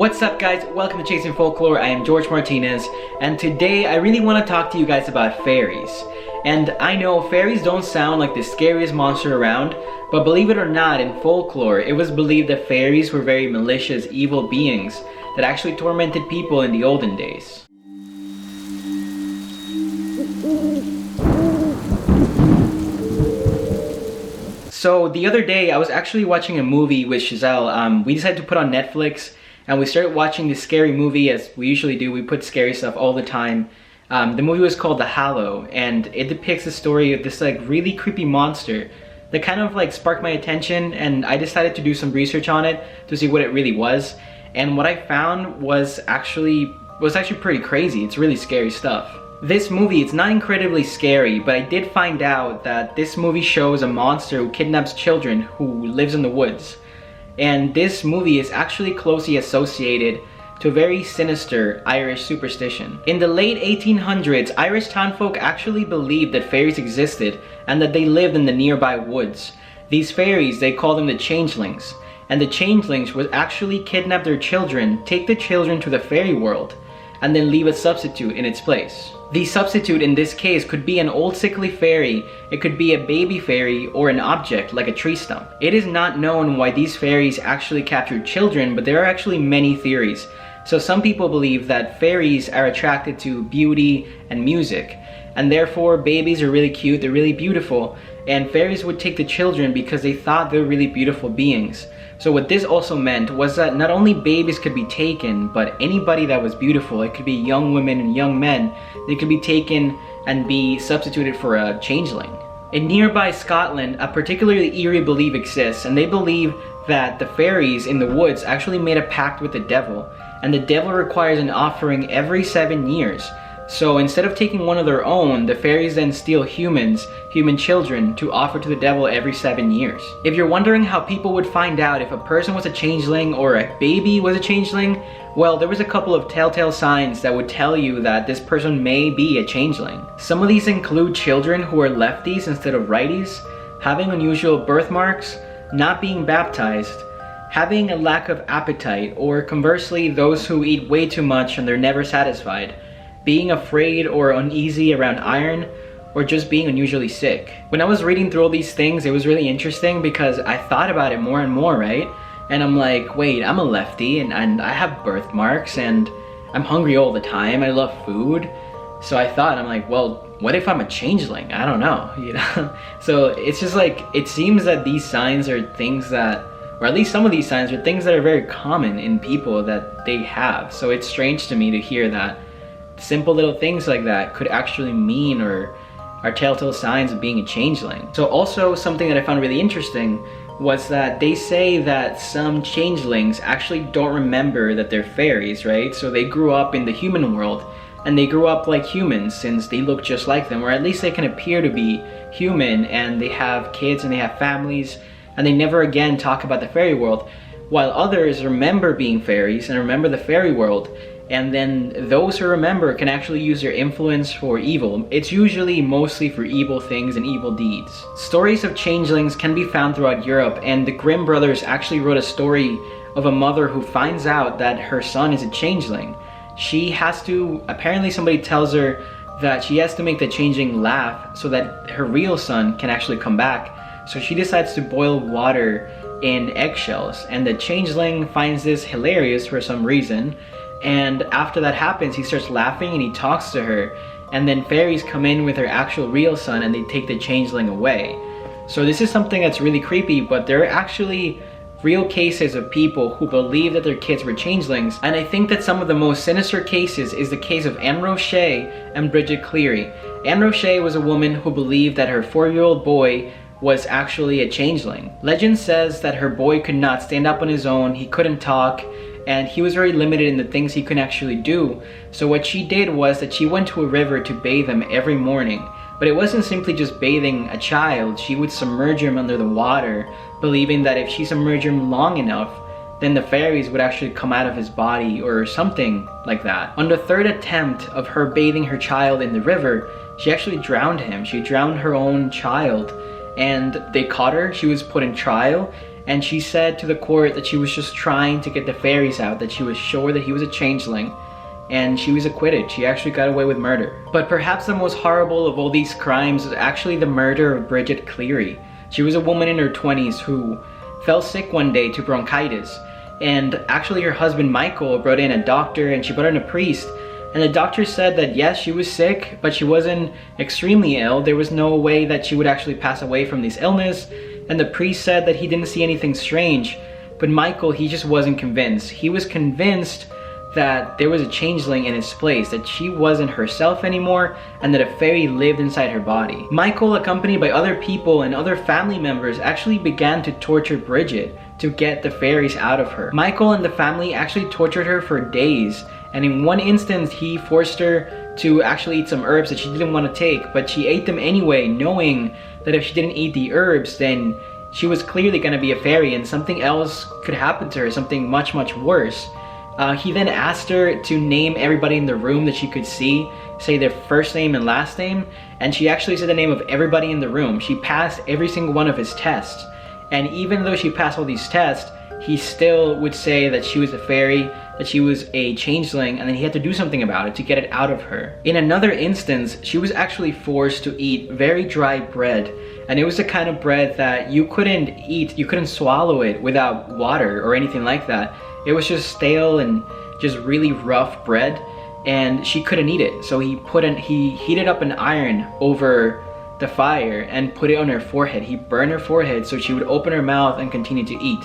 What's up guys, welcome to Chasing Folklore. I am George Martinez, and today I really want to talk to you guys about fairies. And I know fairies don't sound like the scariest monster around, but believe it or not, in folklore it was believed that fairies were very malicious, evil beings that actually tormented people in the olden days. So the other day I was actually watching a movie with Giselle. We decided to put on Netflix and we started watching this scary movie, as we usually do. We put scary stuff all the time. The movie was called The Hallow, and it depicts the story of this like really creepy monster that kind of like sparked my attention, and I decided to do some research on it to see what it really was. And what I found was actually pretty crazy. It's really scary stuff. This movie, it's not incredibly scary, but I did find out that this movie shows a monster who kidnaps children who lives in the woods. And this movie is actually closely associated to a very sinister Irish superstition. In the late 1800s, Irish townfolk actually believed that fairies existed and that they lived in the nearby woods. These fairies, they called them the Changelings. And the Changelings would actually kidnap their children, take the children to the fairy world, and then leave a substitute in its place. The substitute in this case could be an old sickly fairy, it could be a baby fairy, or an object like a tree stump. It is not known why these fairies actually captured children, but there are actually many theories. So some people believe that fairies are attracted to beauty and music, and therefore babies are really cute, they're really beautiful, and fairies would take the children because they thought they were really beautiful beings. So what this also meant was that not only babies could be taken, but anybody that was beautiful, it could be young women and young men, they could be taken and be substituted for a changeling. In nearby Scotland, a particularly eerie belief exists, and they believe that the fairies in the woods actually made a pact with the devil, and the devil requires an offering every 7 years. So instead of taking one of their own, the fairies then steal human children to offer to the devil every 7 years. If you're wondering how people would find out if a person was a changeling or a baby was a changeling, well, there was a couple of telltale signs that would tell you that this person may be a changeling. Some of these include children who are lefties instead of righties, having unusual birthmarks, not being baptized, having a lack of appetite, or conversely, those who eat way too much and they're never satisfied, being afraid or uneasy around iron, or just being unusually sick. When I was reading through all these things, it was really interesting because I thought about it more and more, right? And I'm like, wait, I'm a lefty and I have birthmarks and I'm hungry all the time, I love food. So I thought, I'm like, well, what if I'm a changeling? I don't know, you know? So it's just like, it seems that these signs are things that, or at least some of these signs are things that are very common in people that they have. So it's strange to me to hear that simple little things like that could actually mean or are telltale signs of being a changeling. So also something that I found really interesting was that they say that some changelings actually don't remember that they're fairies, right? So they grew up in the human world and they grew up like humans since they look just like them, or at least they can appear to be human, and they have kids and they have families and they never again talk about the fairy world, while others remember being fairies and remember the fairy world. And then those who remember can actually use their influence for evil. It's usually mostly for evil things and evil deeds. Stories of changelings can be found throughout Europe, and the Grimm brothers actually wrote a story of a mother who finds out that her son is a changeling. She has to, apparently somebody tells her that she has to make the changeling laugh so that her real son can actually come back. So she decides to boil water in eggshells, and the changeling finds this hilarious for some reason. And after that happens, he starts laughing and he talks to her, and then fairies come in with her actual real son and they take the changeling away. So this is something that's really creepy, but there are actually real cases of people who believe that their kids were changelings, and I think that some of the most sinister cases is the case of M Roche and Bridget Cleary. M Roche was a woman who believed that her 4-year-old boy was actually a changeling. Legend says that her boy could not stand up on his own, he couldn't talk, and he was very limited in the things he could actually do. So what she did was that she went to a river to bathe him every morning. But it wasn't simply just bathing a child, she would submerge him under the water, believing that if she submerged him long enough, then the fairies would actually come out of his body or something like that. On the third attempt of her bathing her child in the river, she actually drowned him. She drowned her own child, and they caught her. She was put in trial, and she said to the court that she was just trying to get the fairies out, that she was sure that he was a changeling, and she was acquitted. She actually got away with murder. But perhaps the most horrible of all these crimes is actually the murder of Bridget Cleary. She was a woman in her 20s who fell sick one day to bronchitis, and actually her husband Michael brought in a doctor, and she brought in a priest, and the doctor said that yes, she was sick, but she wasn't extremely ill. There was no way that she would actually pass away from this illness, and the priest said that he didn't see anything strange. But Michael, he just wasn't convinced. He was convinced that there was a changeling in his place, that she wasn't herself anymore, and that a fairy lived inside her body. Michael, accompanied by other people and other family members, actually began to torture Bridget to get the fairies out of her. Michael and the family actually tortured her for days, and in one instance he forced her to actually eat some herbs that she didn't want to take, but she ate them anyway, knowing that if she didn't eat the herbs, then she was clearly going to be a fairy and something else could happen to her, something much worse. He then asked her to name everybody in the room that she could see, say their first name and last name, and she actually said the name of everybody in the room. She passed every single one of his tests, and even though she passed all these tests, he still would say that she was a fairy, that she was a changeling, and then he had to do something about it to get it out of her. In another instance, she was actually forced to eat very dry bread, and it was the kind of bread that you couldn't eat, you couldn't swallow it without water or anything like that. It was just stale and just really rough bread, and she couldn't eat it. So he heated up an iron over the fire and put it on her forehead. He burned her forehead so she would open her mouth and continue to eat.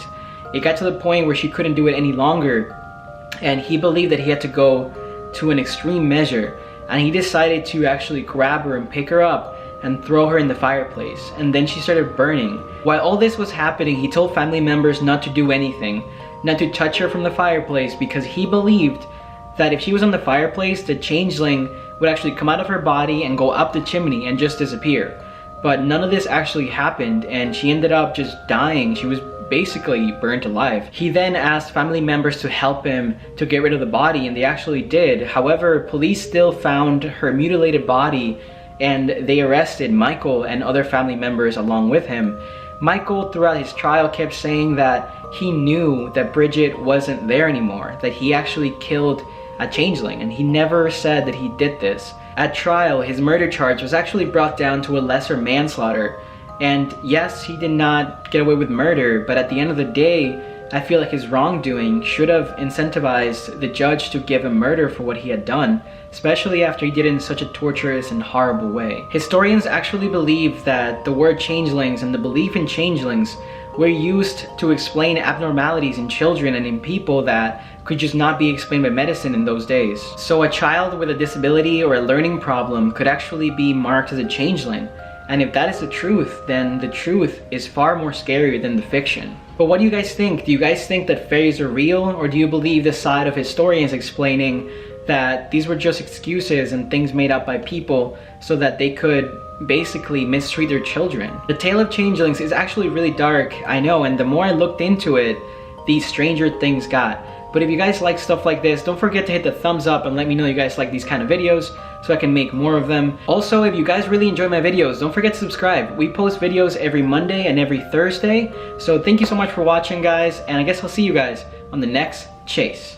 It got to the point where she couldn't do it any longer, and he believed that he had to go to an extreme measure, and he decided to actually grab her and pick her up and throw her in the fireplace, and then she started burning. While all this was happening, he told family members not to do anything, not to touch her from the fireplace, because he believed that if she was on the fireplace, the changeling would actually come out of her body and go up the chimney and just disappear. But none of this actually happened, and she ended up just dying. She was basically burnt alive. He then asked family members to help him to get rid of the body, and they actually did. However, police still found her mutilated body, and they arrested Michael and other family members along with him. Michael, throughout his trial, kept saying that he knew that Bridget wasn't there anymore, that he actually killed a changeling, and he never said that he did this. At trial, his murder charge was actually brought down to a lesser manslaughter, and yes, he did not get away with murder, but at the end of the day, I feel like his wrongdoing should have incentivized the judge to give him murder for what he had done, especially after he did it in such a torturous and horrible way. Historians actually believe that the word changelings and the belief in changelings were used to explain abnormalities in children and in people that could just not be explained by medicine in those days. So a child with a disability or a learning problem could actually be marked as a changeling. And if that is the truth, then the truth is far more scary than the fiction. But what do you guys think? Do you guys think that fairies are real, or do you believe the side of historians explaining that these were just excuses and things made up by people so that they could basically mistreat their children? The tale of changelings is actually really dark, I know, and the more I looked into it, the stranger things got. But if you guys like stuff like this, don't forget to hit the thumbs up and let me know you guys like these kind of videos so I can make more of them. Also, if you guys really enjoy my videos, don't forget to subscribe. We post videos every Monday and every Thursday. So thank you so much for watching, guys, and I guess I'll see you guys on the next chase.